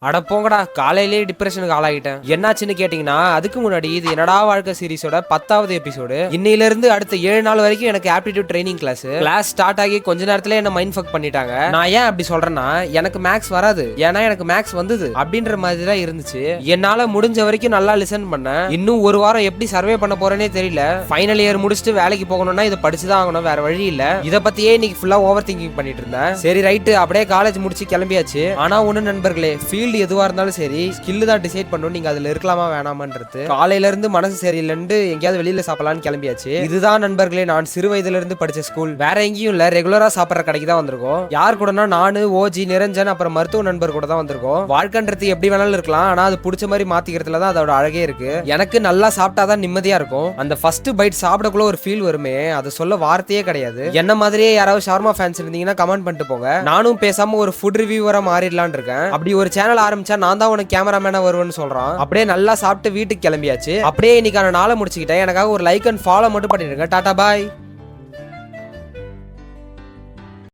அட போங்கடா, காலையிலேயே டிப்ரெஷனுக்கு ஆளாகிட்டேன். என்னாச்சுன்னு கேட்டீங்கன்னா, அதுக்கு முன்னாடி இது என்னடா வாழ்க்கை சீரிஸோட 10வது எபிசோடு. இன்னையில இருந்து அடுத்த 7 நாள் வரைக்கும் எனக்கு ஆப்டிடியூட் ட்ரைனிங் கிளாஸ் ஸ்டார்ட் ஆகி கொஞ்ச நேரத்துல என்ன மைண்ட் ஃபக் பண்ணிட்டாங்க. நான் ஏன் அப்படி சொல்றேன்னா, எனக்கு மேக்ஸ் வராது, ஏன்னா எனக்கு மேக்ஸ் வந்தது அப்படின்ற மாதிரி தான் இருந்துச்சு. என்னால முடிஞ்ச வரைக்கும் நல்லா லிசன் பண்ணேன். இன்னும் ஒரு வாரம் எப்படி சர்வே பண்ண போறேனே தெரியல. ஃபைனல் இயர் முடிச்சுட்டு வேலைக்கு போகணும்னா இதை படிச்சுதான் ஆகணும், வேற வழி இல்ல. இதை பத்தியே இன்னைக்கு ஃபுல்லா ஓவர் திங்கிங் பண்ணிட்டு இருந்தேன். சரி ரைட்டு, அப்படியே காலேஜ் முடிச்சு கிளம்பியாச்சு. ஆனா ஒண்ணு நண்பர்களே, ஃபீல்டு எதுவா இருந்தாலும் சரி, ஸ்கில் தான் டிசைட் பண்ணணும், நீங்க அதுல இருக்கலாமா வேணாமான்றது. காலையில இருந்து மனசு சரியில்லைன்னு எங்கேயாவது வெளியில சாப்பிடலாம்னு கிளம்பியாச்சு. இதுதான் நண்பர்களே நான் சிறு வயதுல இருந்து படிச்ச ஸ்கூல். வேற எங்கேயும் இல்ல, ரெகுலரா சாப்பிடுற கடைக்கு தான் வந்திருக்கோம். யார் கூடனா நானு, ஓஜி, நிரஞ்சன், அப்புறம் மருத்துவ நண்பர் கூட தான் வந்திருக்கோம். வாழ்க்கைன்றது எப்படி வேணாலும் இருக்கலாம், ஆனா அது பிடிச்ச மாதிரி மாத்திக்கிறதுல தான் அதோட அழகே இருக்கு. எனக்கு நல்லா சாப்பிட்டாதான் நிம்மதியா இருக்கும். அந்த ஃபர்ஸ்ட் பைட் சாப்பிடக்குள்ள ஒரு ஃபீல் வருமே, அது சொல்ல வார்த்தையே கிடையாது. என்ன மாதிரியே யாராவது ஷவர்மா ஃபேன்ஸ் இருந்தீங்கன்னா கமெண்ட் பண்ணிட்டு போங்க. நானும் பேசாம ஒரு ஃபுட் ரிவ்யூவரா மாறிடலான் இருக்கேன். அப்படி ஒரு சேனல் ஆரம்பிச்சா நான் தான் உனக்கு கேமராமேனா வருவேன்னு சொல்றான். அப்படியே நல்லா சாப்பிட்டு வீட்டுக்கு கிளம்பியாச்சு. அப்படியே இன்னைக்கான நாளை முடிச்சுக்கிட்டேன். எனக்காக ஒரு லைக் அண்ட் ஃபாலோ மட்டும் பண்ணிடுங்க. டாடா பாய்.